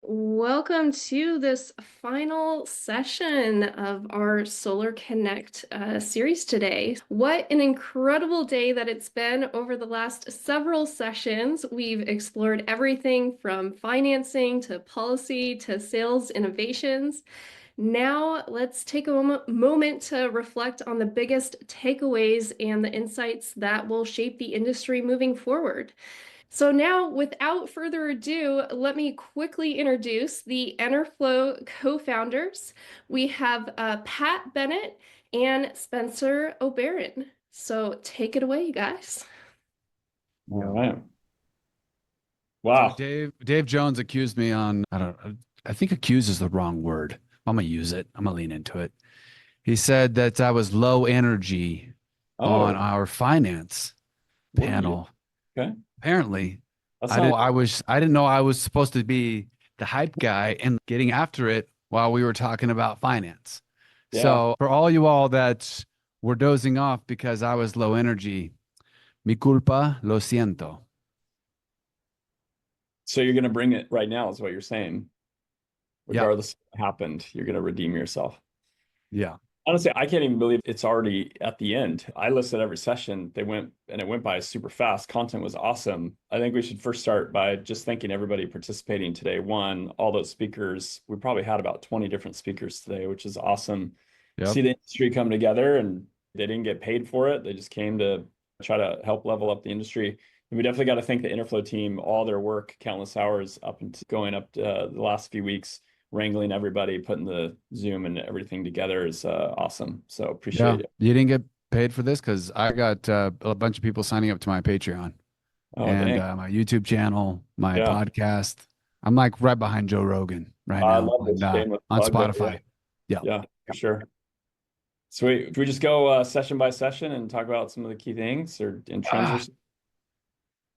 Welcome to this final session of our SolarConnect series today. What an incredible day that it's been over the last several sessions. We've explored everything from financing to policy to sales innovations. Now let's take a moment to reflect on the biggest takeaways and the insights that will shape the industry moving forward. So now, without further ado, let me quickly introduce the Enerflo co-founders. We have Pat Bennett and Spencer O'Barron. So take it away, you guys. All right. So Wow. Dave Jones accused me on, I think accuse is the wrong word. I'm gonna use it. I'm gonna lean into it. He said that I was low energy on Oh, our finance were you? panel. Okay. Apparently, That's not. I didn't know I was supposed to be the hype guy and getting after it while we were talking about finance. Yeah. So for all you all that were dozing off because I was low energy, mi culpa, lo siento. So you're gonna bring it right now, is what you're saying. Yeah, Regardless of what happened, you're gonna redeem yourself. yeah. Honestly, I can't even believe it's already at the end. I listened to every session. It went by super fast. Content was awesome. I think we should first start by just thanking everybody participating today. One, all those speakers. We probably had about 20 different speakers today, which is awesome. Yep. See the industry come together, and they didn't get paid for it. They just came to try to help level up the industry. And we definitely got to thank the Enerflow team, all their work, countless hours up and going up to, the last few weeks, wrangling everybody, putting the Zoom and everything together is awesome. So Yeah. appreciate it. You didn't get paid for this because I got a bunch of people signing up to my Patreon Oh, and dang. my YouTube channel, my Yeah. podcast. I'm like right behind Joe Rogan right I now love this shameless on plug there. Yeah. Spotify. Yeah. Yeah, for sure. Sweet. Do we just go session by session and talk about some of the key things or in trends or Ah, something?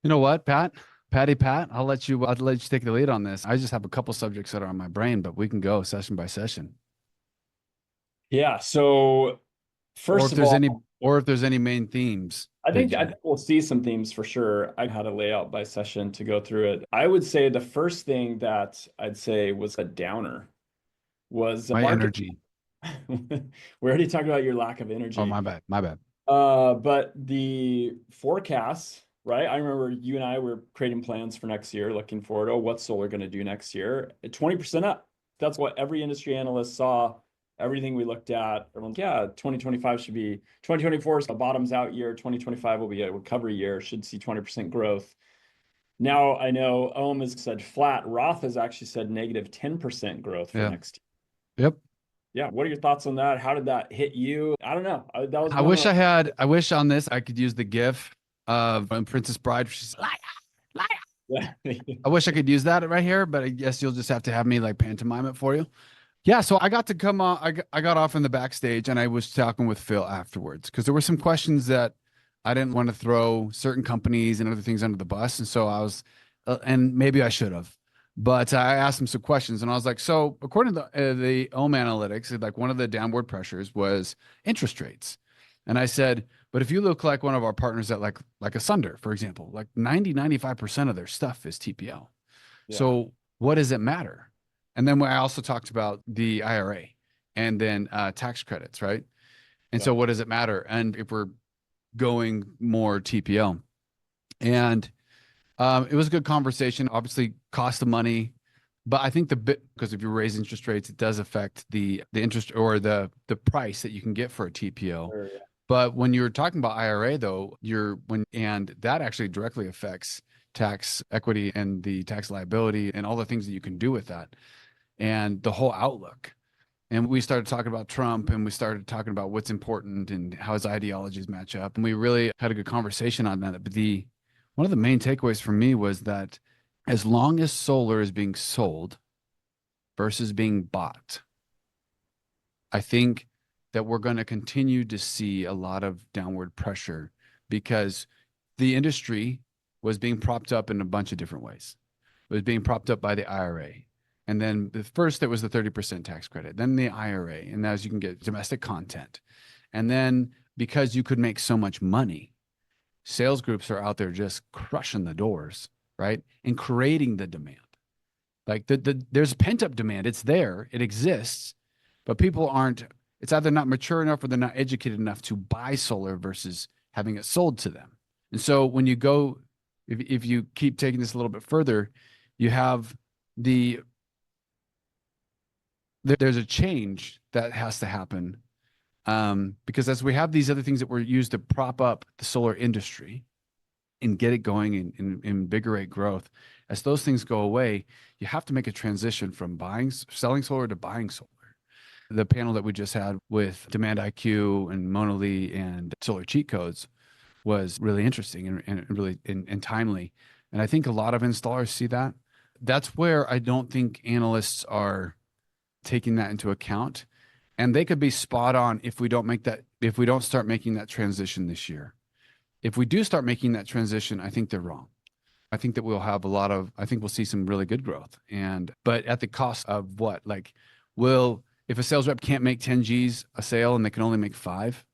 you know what, Pat, I'll let you take the lead on this. I just have a couple subjects that are on my brain, but we can go session by session. Yeah. So Or first if of there's all, any main themes that I you think we'll see some themes for sure. I had a layout by session to go through it. I would say the first thing that I'd say was a downer was the my market. energy. We already talked about your lack of Oh, energy. my bad. My bad. But the forecasts, right? I remember you and I were creating plans for next year, looking forward. Oh, what's solar going to do next year? 20% up. That's what every industry analyst saw. Everything we looked at, everyone's, yeah, 2025 should be 2024 is a bottoms out year. 2025 will be a recovery year, should see 20% growth. Now I know Ohm has said flat. Roth has actually said negative 10% growth for Yeah. next year. Yep. Yeah. What are your thoughts on that? How did that hit you? I don't know. That was I wish on this I could use the GIF of when Princess Bride. She's liar, liar. yeah. I wish I could use that right here, but I guess you'll just have to have me like pantomime it for you. Yeah, so I got to come on. I got off in the backstage and I was talking with Phil afterwards because there were some questions that I didn't want to throw certain companies and other things under the bus. And so I was, and maybe I should have, but I asked him some questions and I was like, so according to the OM analytics, like one of the downward pressures was interest rates. And I said, but if you look like one of our partners at like Asunder, for example, like 95% of their stuff is TPL. Yeah. So what does it matter? And then I also talked about the IRA and then tax credits, right? And Yeah. so what does it matter? And if we're going more TPL, and it was a good conversation. Obviously, cost of money, but I think the bit because if you raise interest rates, it does affect the interest or the price that you can get for a TPO. Sure, yeah. But when you're talking about IRA, though, and that actually directly affects tax equity and the tax liability and all the things that you can do with that and the whole outlook. And we started talking about Trump and we started talking about what's important and how his ideologies match up. And we really had a good conversation on that. But one of the main takeaways for me was that as long as solar is being sold versus being bought, I think that we're going to continue to see a lot of downward pressure because the industry was being propped up in a bunch of different ways. It was being propped up by the IRA. And then first there was the 30% tax credit, then the IRA, and as you can get domestic content. And then because you could make so much money, sales groups are out there just crushing the doors, right? And creating the demand. Like there's pent up demand. It's there. It exists, but people aren't, it's either not mature enough or they're not educated enough to buy solar versus having it sold to them. And so when you go, if you keep taking this a little bit further, you have the, there's a change that has to happen. Because as we have these other things that were used to prop up the solar industry and get it going and invigorate growth, as those things go away, you have to make a transition from selling solar to buying solar. The panel that we just had with Demand IQ and Monali and Solar Cheat Codes was really interesting and really and timely. And I think a lot of installers see that. That's where I don't think analysts are taking that into account. And they could be spot on if we don't start making that transition this year. If we do start making that transition, I think they're wrong. I think that I think we'll see some really good growth. But at the cost of what? Like, if a sales rep can't make 10 G's a sale and they can only make 5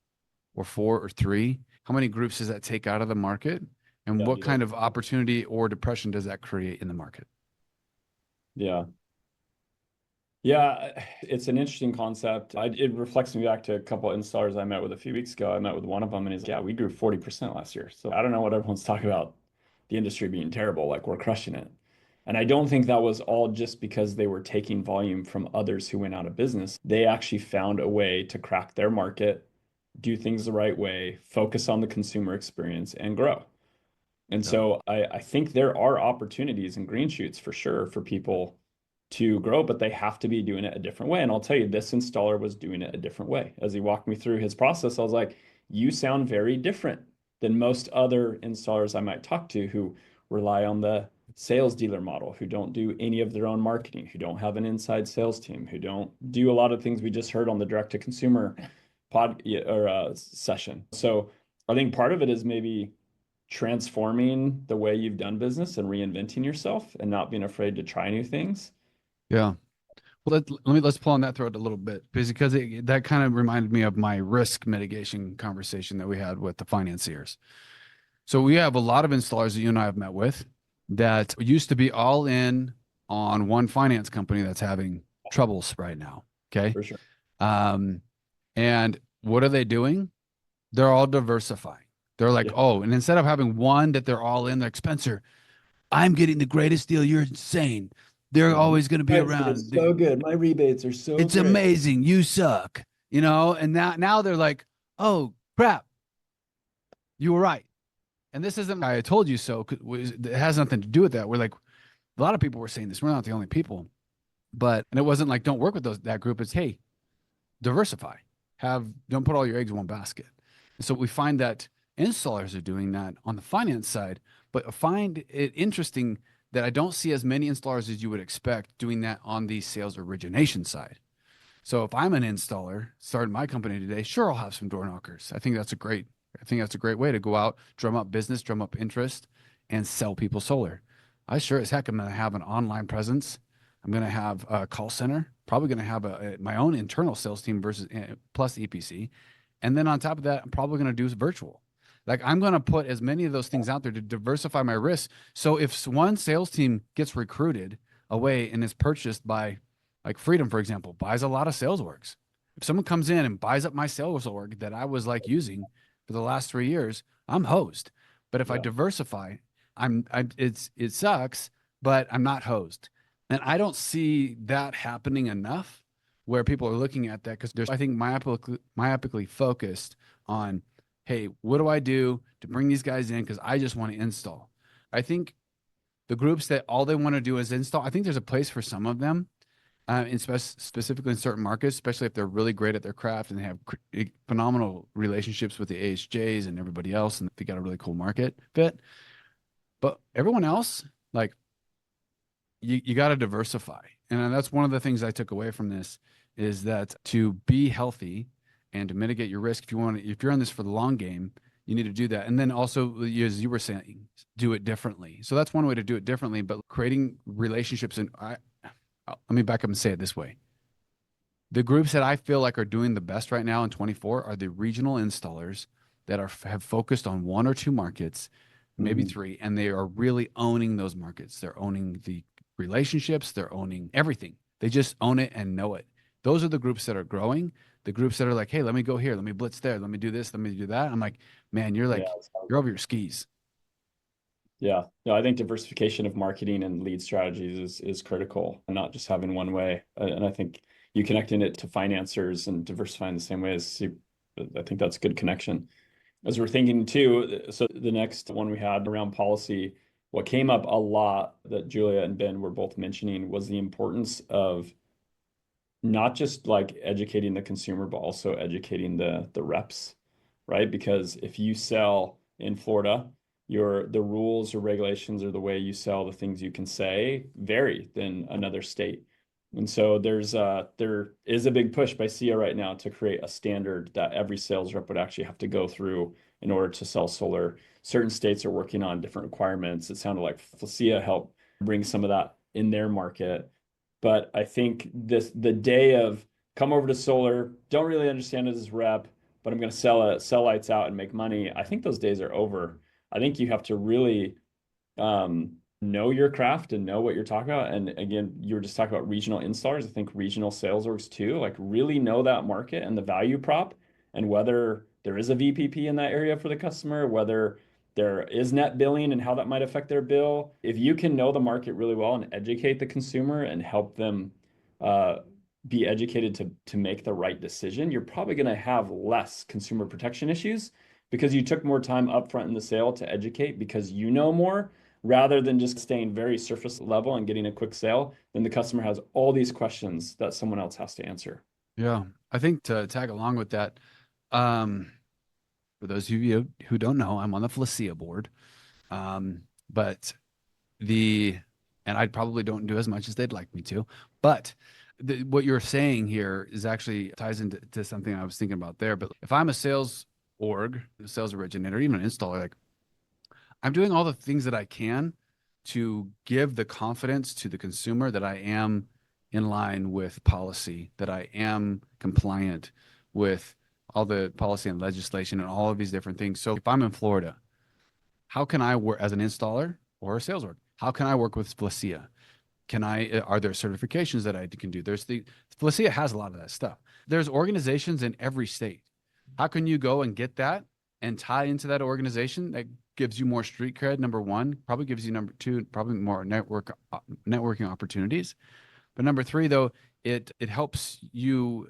or 4 or 3, how many groups does that take out of the market? And Yeah, what kind of opportunity or depression does that create in the market? Yeah. Yeah, it's an interesting concept. It reflects me back to a couple of installers I met with a few weeks ago. I met with one of them and he's like, yeah, we grew 40% last year. So I don't know what everyone's talking about the industry being terrible, like we're crushing it. And I don't think that was all just because they were taking volume from others who went out of business. They actually found a way to crack their market, do things the right way, focus on the consumer experience, and grow. And Yeah. so I think there are opportunities and green shoots for sure for people to grow, but they have to be doing it a different way. And I'll tell you, this installer was doing it a different way. As he walked me through his process, I was like, you sound very different than most other installers I might talk to who rely on the sales dealer model, who don't do any of their own marketing, who don't have an inside sales team, who don't do a lot of things we just heard on the direct to consumer session. So I think part of it is maybe transforming the way you've done business and reinventing yourself and not being afraid to try new things. Yeah. Well, let's pull on that thread a little bit because that kind of reminded me of my risk mitigation conversation that we had with the financiers. So we have a lot of installers that you and I have met with that used to be all in on one finance company that's having troubles right now. Okay. For sure. And what are they doing? They're all diversifying. They're like, Yeah. oh, and instead of having one that they're all in, like Spencer, I'm getting the greatest deal. You're insane. They're Yeah. always going to be Pricing around. is so good. My rebates are so It's great. amazing. You suck. And now they're like, oh crap, you were right. And this isn't I told you so. It has nothing to do with that. We're like, a lot of people were saying this. We're not the only people, and it wasn't like don't work with that group. It's hey, diversify. Don't put all your eggs in one basket. And so we find that installers are doing that on the finance side, but I find it interesting that I don't see as many installers as you would expect doing that on the sales origination side. So if I'm an installer starting my company today, sure, I'll have some door knockers. I think that's a great way to go out, drum up business, drum up interest, and sell people solar. I sure as heck am going to have an online presence. I'm going to have a call center, probably going to have my own internal sales team versus plus EPC. And then on top of that, I'm probably going to do virtual. Like I'm going to put as many of those things out there to diversify my risks. So if one sales team gets recruited away and is purchased by like Freedom, for example, buys a lot of sales works. If someone comes in and buys up my sales org that I was like using for the last 3 years, I'm hosed. But if I diversify, it sucks, but I'm not hosed. And I don't see that happening enough where people are looking at that because there's, I think, myopically focused on, hey, what do I do to bring these guys in? Because I just want to install. I think the groups that all they want to do is install, I think there's a place for some of them, specifically in certain markets, especially if they're really great at their craft and they have phenomenal relationships with the AHJs and everybody else, and they got a really cool market fit. But everyone else, like, you got to diversify. And that's one of the things I took away from this is that to be healthy and to mitigate your risk, if you're in this for the long game, you need to do that. And then also, as you were saying, do it differently. So that's one way to do it differently, but creating relationships. And let me back up and say it this way. The groups that I feel like are doing the best right now in 24 are the regional installers that have focused on 1 or 2 markets, maybe 3, and they are really owning those markets. They're owning the relationships, they're owning everything. They just own it and know it. Those are the groups that are growing. The groups that are like, hey, let me go here, let me blitz there, let me do this, let me do that. I'm like, man, Yeah. you're over your skis. Yeah. No, I think diversification of marketing and lead strategies is critical, and not just having one way. And I think you connecting it to financiers and diversifying the same way I think that's a good connection. As we're thinking too, so the next one we had around policy, what came up a lot that Julia and Ben were both mentioning was the importance of not just like educating the consumer, but also educating the reps, right? Because if you sell in Florida, the rules or regulations or the way you sell the things you can say vary than another state. And so there is a big push by SIA right now to create a standard that every sales rep would actually have to go through in order to sell solar. Certain states are working on different requirements. It sounded like SIA helped bring some of that in their market. But I think the day of come over to solar, don't really understand it as rep, but I'm going to sell lights out and make money. I think those days are over. I think you have to really know your craft and know what you're talking about. And again, you were just talking about regional installers. I think regional sales orgs too, like really know that market and the value prop, and whether there is a VPP in that area for the customer, whether there is net billing and how that might affect their bill. If you can know the market really well and educate the consumer and help them uh, be educated to make the right decision, you're probably going to have less consumer protection issues because you took more time upfront in the sale to educate because you know more, rather than just staying very surface level and getting a quick sale. Then the customer has all these questions that someone else has to answer. Yeah. I think to tag along with that, um, for those of you who don't know, I'm on the Felicia board. But the, and I probably don't do as much as they'd like me to, but what you're saying here is actually ties into something I was thinking about there. But if I'm a sales org, a sales originator, even an installer, like I'm doing all the things that I can to give the confidence to the consumer that I am in line with policy, that I am compliant with all the policy and legislation and all of these different things. So if I'm in Florida, how can I work as an installer or a sales org? How can I work with Felicia? Are there certifications that I can do? Felicia has a lot of that stuff. There's organizations in every state. How can you go and get that and tie into that organization that gives you more street cred, number one, probably gives you number two, probably more networking opportunities. But number three, though, it helps you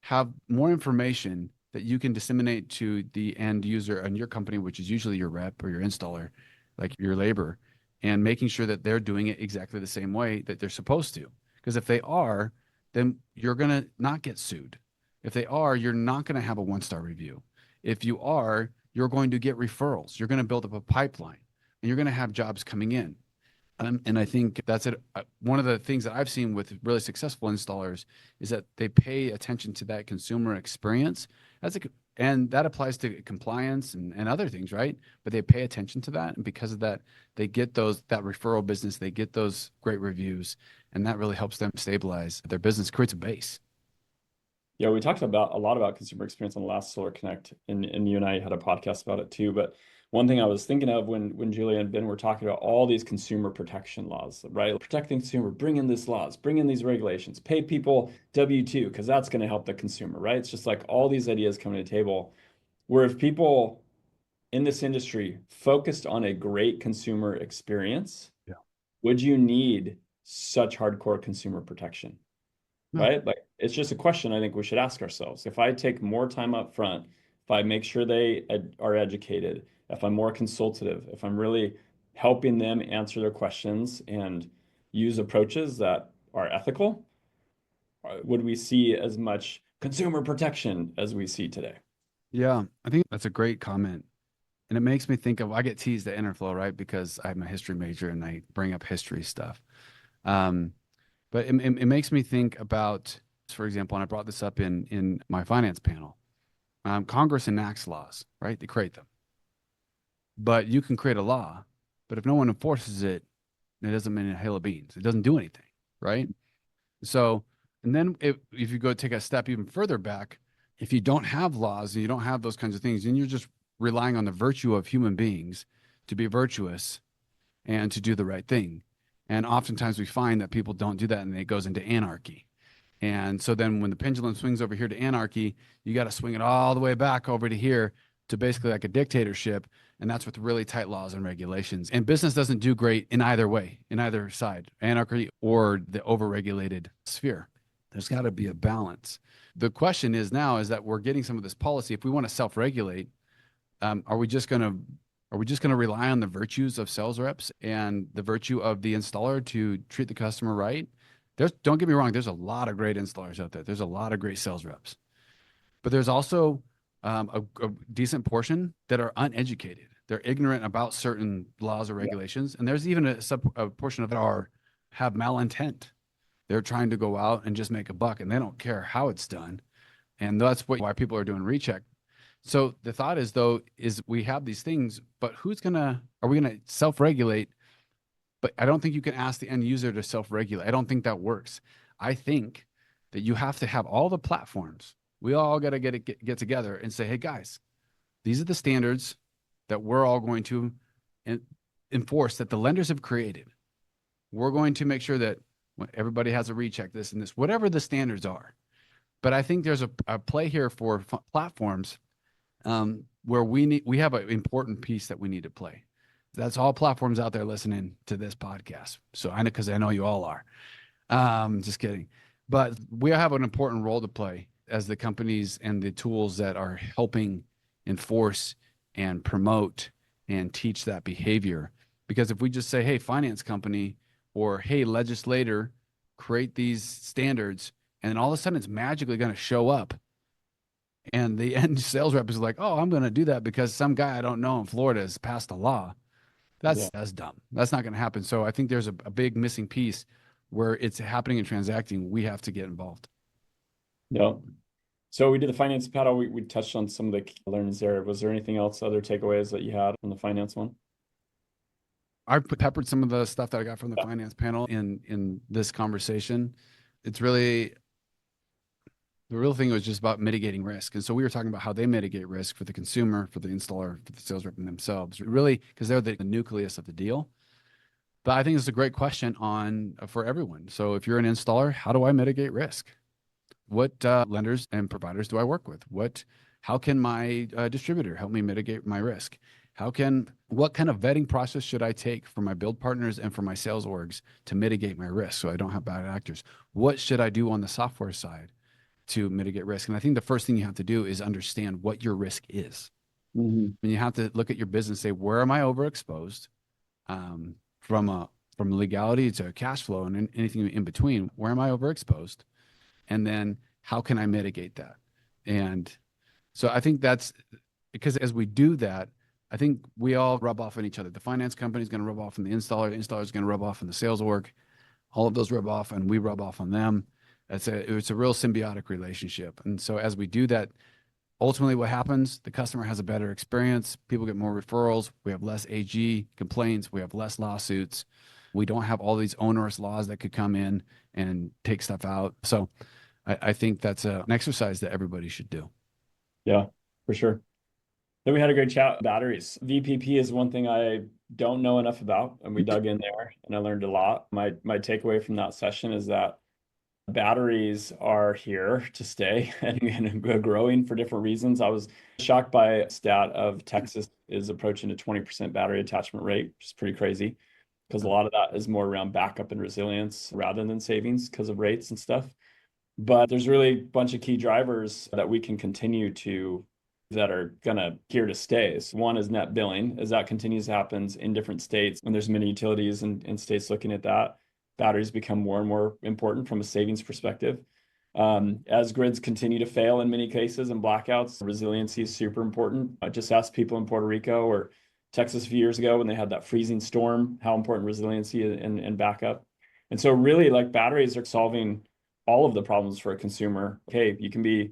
have more information that you can disseminate to the end user and your company, which is usually your rep or your installer, like your labor, and making sure that they're doing it exactly the same way that they're supposed to. Because if they are, then you're going to not get sued. If they are, you're not going to have a one-star review. If you are, you're going to get referrals. You're going to build up a pipeline and you're going to have jobs coming in. And I think that's it. One of the things that I've seen with really successful installers is that they pay attention to that consumer experience. And that applies to compliance and other things, right? But they pay attention to that. And because of that, they get that referral business, they get those great reviews, and that really helps them stabilize their business, creates a base. Yeah, we talked about a lot about consumer experience on the last SolarConnect, and you and I had a podcast about it too. But one thing I was thinking of when Julia and Ben were talking about all these consumer protection laws, right? Protect the consumer, bring in these laws, bring in these regulations, pay people W-2 because that's going to help the consumer, right? It's just like all these ideas coming to the table. Where if people in this industry focused on a great consumer experience, Yeah. would you need such hardcore consumer protection? No. Right? Like it's just a question I think we should ask ourselves. If I take more time up front, if I make sure they are educated, if I'm more consultative, if I'm really helping them answer their questions and use approaches that are ethical, would we see as much consumer protection as we see today? Yeah, I think that's a great comment. And it makes me think of, I get teased at Enerflo, right? Because I'm a history major and I bring up history stuff. Um, but it makes me think about, for example, and I brought this up in my finance panel. Congress enacts laws, right? They create them. But you can create a law, but if no one enforces it, it doesn't mean a hill of beans. It doesn't do anything, right? So, and then if you go take a step even further back, if you don't have laws and you don't have those kinds of things, then you're just relying on the virtue of human beings to be virtuous and to do the right thing. And oftentimes we find that people don't do that and it goes into anarchy. And so then when the pendulum swings over here to anarchy, you got to swing it all the way back over to here to basically like a dictatorship. And that's with really tight laws and regulations. And business doesn't do great in either way, in either side, anarchy or the overregulated sphere. There's got to be a balance. The question is now is that we're getting some of this policy. If we want to self-regulate, are we just going to rely on the virtues of sales reps and the virtue of the installer to treat the customer right? Don't get me wrong, there's a lot of great installers out there. There's a lot of great sales reps, but there's also a decent portion that are uneducated. They're ignorant about certain laws or regulations, and there's even a portion of it have malintent. They're trying to go out and just make a buck, and they don't care how it's done. And that's why people are doing recheck. So the thought is, though, is we have these things, but are we gonna self-regulate? But I don't think you can ask the end user to self-regulate. I don't think that works. I think that you have to have all the platforms. We all got to get together and say, hey guys, these are the standards that we're all going to enforce that the lenders have created. We're going to make sure that everybody has a recheck, this and this, whatever the standards are. But I think there's a play here for platforms where we have an important piece that we need to play. That's all platforms out there listening to this podcast. So I know, because I know you all are. Just kidding. But we have an important role to play as the companies and the tools that are helping enforce and promote and teach that behavior. Because if we just say, hey, finance company, or hey, legislator, create these standards, and then all of a sudden it's magically going to show up. And the end sales rep is like, oh, I'm going to do that because some guy I don't know in Florida has passed a law. That's dumb. That's not going to happen. So I think there's a big missing piece where it's happening and transacting. We have to get involved. Yeah. So we did the finance panel. We touched on some of the key learnings there. Was there anything else, other takeaways that you had from the finance one? I peppered some of the stuff that I got from the finance panel in this conversation. It's really, the real thing was just about mitigating risk. And so we were talking about how they mitigate risk for the consumer, for the installer, for the sales rep and themselves, really, because they're the nucleus of the deal. But I think it's a great question for everyone. So if you're an installer, how do I mitigate risk? What lenders and providers do I work with? How can my distributor help me mitigate my risk? What kind of vetting process should I take for my build partners and for my sales orgs to mitigate my risk so I don't have bad actors? What should I do on the software side to mitigate risk? And I think the first thing you have to do is understand what your risk is. Mm-hmm. And you have to look at your business and say, where am I overexposed? From legality to cash flow and anything in between, where am I overexposed? And then how can I mitigate that? And so I think that's because as we do that, I think we all rub off on each other. The finance company is going to rub off on the installer is going to rub off on the sales org. All of those rub off and we rub off on them. It's a real symbiotic relationship. And so as we do that, ultimately what happens, the customer has a better experience. People get more referrals. We have less AG complaints. We have less lawsuits. We don't have all these onerous laws that could come in and take stuff out. So I think that's an exercise that everybody should do. Yeah, for sure. Then we had a great chat about batteries. VPP is one thing I don't know enough about, and we dug in there and I learned a lot. My takeaway from that session is that batteries are here to stay and growing for different reasons. I was shocked by a stat of Texas is approaching a 20% battery attachment rate, which is pretty crazy because a lot of that is more around backup and resilience rather than savings because of rates and stuff. But there's really a bunch of key drivers that we can continue to that are going to here to stay. So one is net billing, as that continues to happen in different states. When there's many utilities and states looking at that, batteries become more and more important from a savings perspective. As grids continue to fail in many cases and blackouts, resiliency is super important. I just asked people in Puerto Rico or Texas a few years ago when they had that freezing storm, how important resiliency and backup. And so really like batteries are solving all of the problems for a consumer. Okay, you can be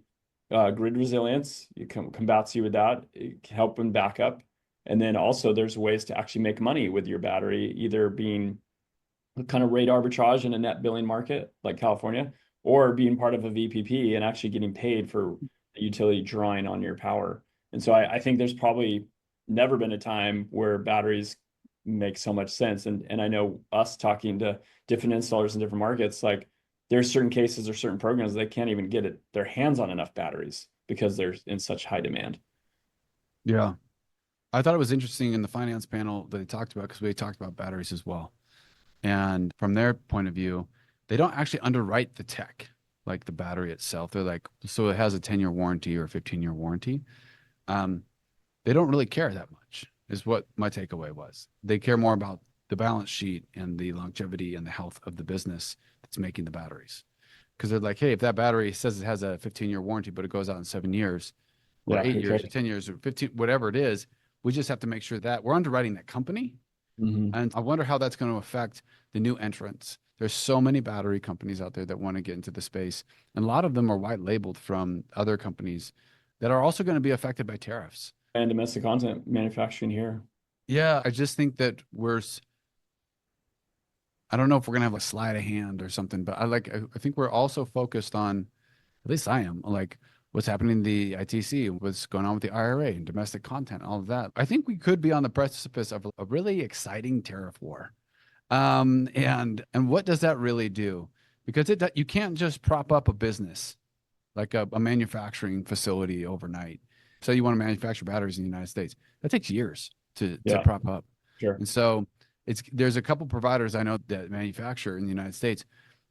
grid resilience, you can combats you with that, it can help in backup. And then also there's ways to actually make money with your battery, either being kind of rate arbitrage in a net billing market like California, or being part of a VPP and actually getting paid for the utility drawing on your power. And so I think there's probably never been a time where batteries makes so much sense. And I know us talking to different installers in different markets, like there's certain cases or certain programs they can't even get their hands on enough batteries because they're in such high demand. Yeah. I thought it was interesting in the finance panel that they talked about, because we talked about batteries as well. And from their point of view, they don't actually underwrite the tech, like the battery itself. They're like, so it has a 10-year warranty or a 15-year warranty. Um, they don't really care that much, is what my takeaway was. They care more about the balance sheet and the longevity and the health of the business that's making the batteries. Because they're like, hey, if that battery says it has a 15-year warranty, but it goes out in 7 years or Yeah, eight who years cares? or 10 years or 15, whatever it is, we just have to make sure that we're underwriting that company. Mm-hmm. And I wonder how that's going to affect the new entrants. There's so many battery companies out there that want to get into the space. And a lot of them are white labeled from other companies that are also going to be affected by tariffs. And domestic content manufacturing here. Yeah, I just think that I don't know if we're going to have a sleight of hand or something, but I think we're also focused on, at least I am, like what's happening in the ITC, what's going on with the IRA and domestic content, all of that. I think we could be on the precipice of a really exciting tariff war. And what does that really do? Because you can't just prop up a business like a manufacturing facility overnight. So you want to manufacture batteries in the United States. That takes years to Yeah, prop up. sure. And so there's a couple providers I know that manufacture in the United States.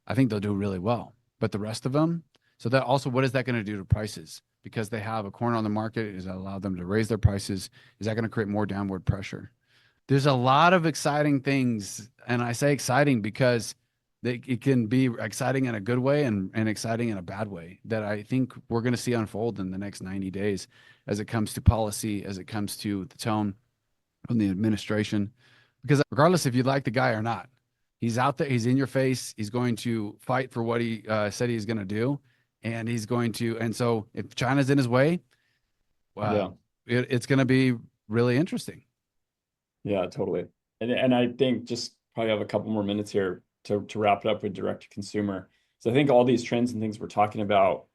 I think they'll do really well. But the rest of them, so that also, what is that going to do to prices? Because they have a corner on the market, is that allow them to raise their prices? Is that going to create more downward pressure? There's a lot of exciting things, and I say exciting because it can be exciting in a good way and exciting in a bad way that I think we're going to see unfold in the next 90 days as it comes to policy, as it comes to the tone from the administration. Because regardless if you like the guy or not, he's out there, he's in your face, he's going to fight for what he said he's going to do, and he's going to. And so if China's in his way, uh, Yeah. it's going to be really interesting. Yeah, totally. And I think just probably have a couple more minutes here to wrap it up with direct to consumer. So I think all these trends and things we're talking about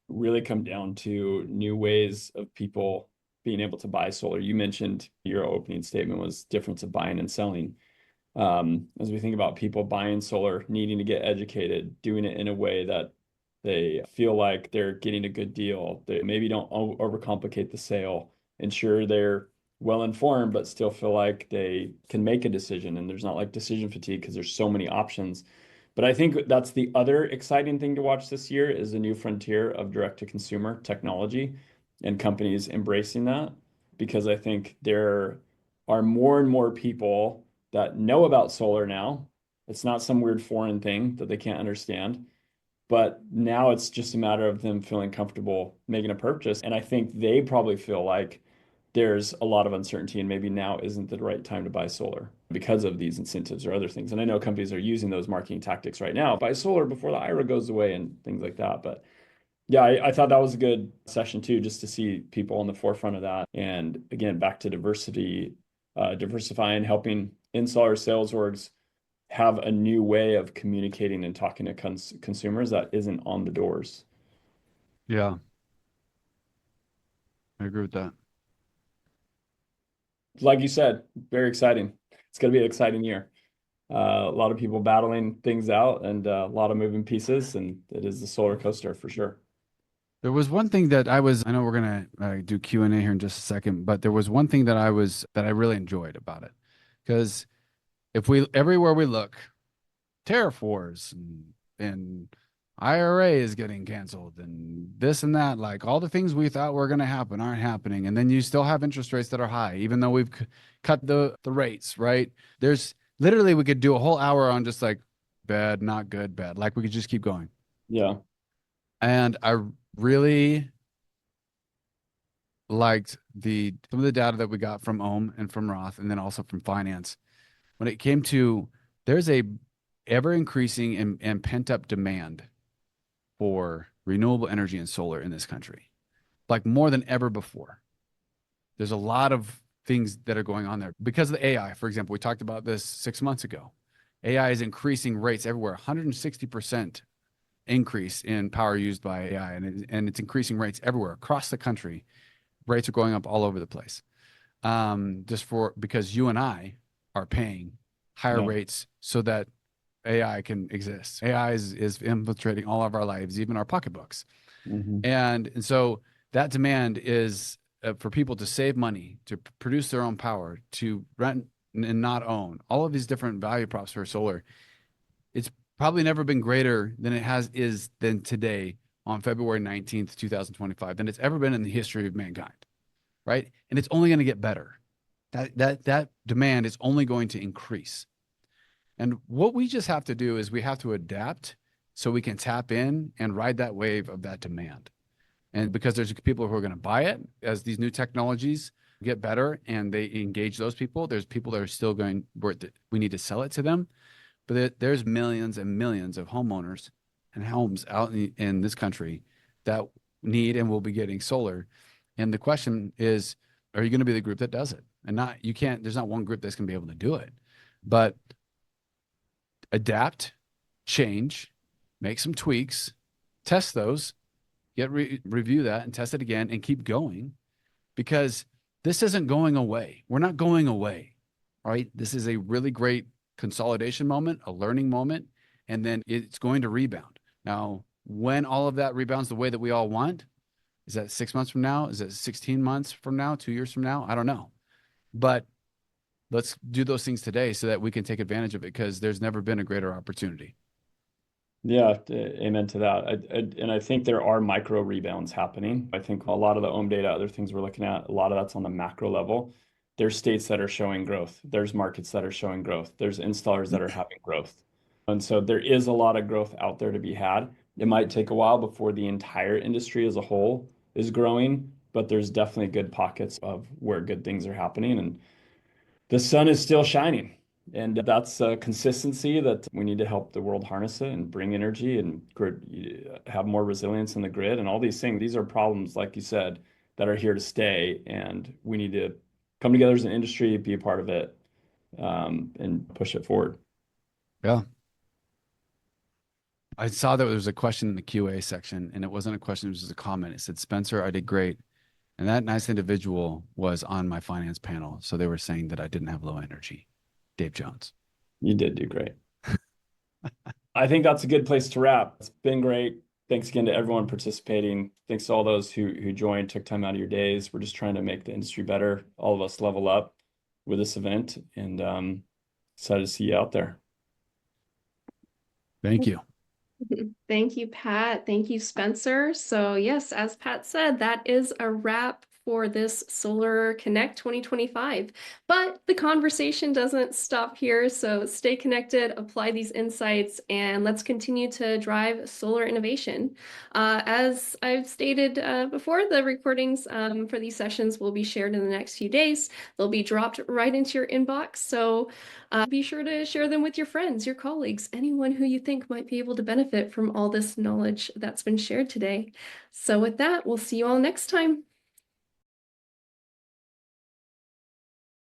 really come down to new ways of people being able to buy solar. You mentioned your opening statement was difference of buying and selling. As we think about people buying solar, needing to get educated, doing it in a way that they feel like they're getting a good deal. They maybe don't overcomplicate the sale, ensure they're well informed, but still feel like they can make a decision. And there's not like decision fatigue because there's so many options. But I think that's the other exciting thing to watch this year is the new frontier of direct to consumer technology and companies embracing that because I think there are more and more people that know about solar now. It's not some weird foreign thing that they can't understand. But now it's just a matter of them feeling comfortable making a purchase. And I think they probably feel like there's a lot of uncertainty and maybe now isn't the right time to buy solar because of these incentives or other things. And I know companies are using those marketing tactics right now. Buy solar before the IRA goes away and things like that. But yeah, I thought that was a good session too, just to see people on the forefront of that. And again, back to diversity, diversifying, helping installer sales orgs have a new way of communicating and talking to consumers that isn't on the doors. Yeah, I agree with that. Like you said, very exciting. It's going to be an exciting year. A lot of people battling things out and a lot of moving pieces, and it is the solar coaster for sure. There was one thing that I know we're gonna do Q&A here in just a second, but there was one thing that I really enjoyed about it. Because if we everywhere we look, tariff wars and IRA is getting canceled and this and that, like all the things we thought were gonna happen aren't happening. And then you still have interest rates that are high, even though we've cut the rates, right? There's literally we could do a whole hour on just like bad, not good, bad. Like we could just keep going. Yeah. And I really liked some of the data that we got from Ohm and from Roth, and then also from finance. When it came to there's a ever increasing and pent up demand for renewable energy and solar in this country, like more than ever before. There's a lot of things that are going on there because of the AI. For example, we talked about this 6 months ago. AI is increasing rates everywhere, 160% increase in power used by AI, and it's increasing rates everywhere across the country. Rates are going up all over the place. Because you and I are paying higher Yeah. rates so that AI can exist. AI is infiltrating all of our lives, even our pocketbooks. Mhm. And so that demand is for people to save money, to produce their own power, to rent and not own. All of these different value props for solar. It's probably never been greater than it has is than today on February 19th, 2025, than it's ever been in the history of mankind, right? And it's only going to get better. That demand is only going to increase. And what we just have to do is we have to adapt so we can tap in and ride that wave of that demand. And because there's people who are going to buy it as these new technologies get better and they engage those people, there's people that are still going, we need to sell it to them. But there's millions and millions of homeowners and homes out in this country that need and will be getting solar. And the question is, are you going to be the group that does it? And not, you can't, there's not one group that's going to be able to do it. But adapt, change, make some tweaks, test those, review that and test it again and keep going because this isn't going away. We're not going away, right? This is a really great consolidation moment, a learning moment, and then it's going to rebound. Now, when all of that rebounds the way that we all want, is that 6 months from now? Is that 16 months from now? 2 years from now? I don't know. But let's do those things today so that we can take advantage of it because there's never been a greater opportunity. Yeah, amen to that. And I think there are micro rebounds happening. I think a lot of the OHM data, other things we're looking at, a lot of that's on the macro level. There's states that are showing growth. There's markets that are showing growth. There's installers that are having growth. And so there is a lot of growth out there to be had. It might take a while before the entire industry as a whole is growing, but there's definitely good pockets of where good things are happening. And the sun is still shining. And that's a consistency that we need to help the world harness it and bring energy and have more resilience in the grid and all these things. These are problems, like you said, that are here to stay. And we need to come together as an industry, be a part of it, and push it forward. Yeah. I saw that there was a question in the QA section, and it wasn't a question, it was just a comment. It said, Spencer, I did great. And that nice individual was on my finance panel. So they were saying that I didn't have low energy. Dave Jones. You did do great. I think that's a good place to wrap. It's been great. Thanks again to everyone participating. Thanks to all those who joined, took time out of your days. We're just trying to make the industry better. All of us level up with this event, and excited to see you out there. Thank you. Thank you, Pat. Thank you, Spencer. So yes, as Pat said, that is a wrap for this SolarConnect 2025. But the conversation doesn't stop here. So stay connected, apply these insights, and let's continue to drive solar innovation. As I've stated before, the recordings for these sessions will be shared in the next few days. They'll be dropped right into your inbox. So be sure to share them with your friends, your colleagues, anyone who you think might be able to benefit from all this knowledge that's been shared today. So with that, we'll see you all next time.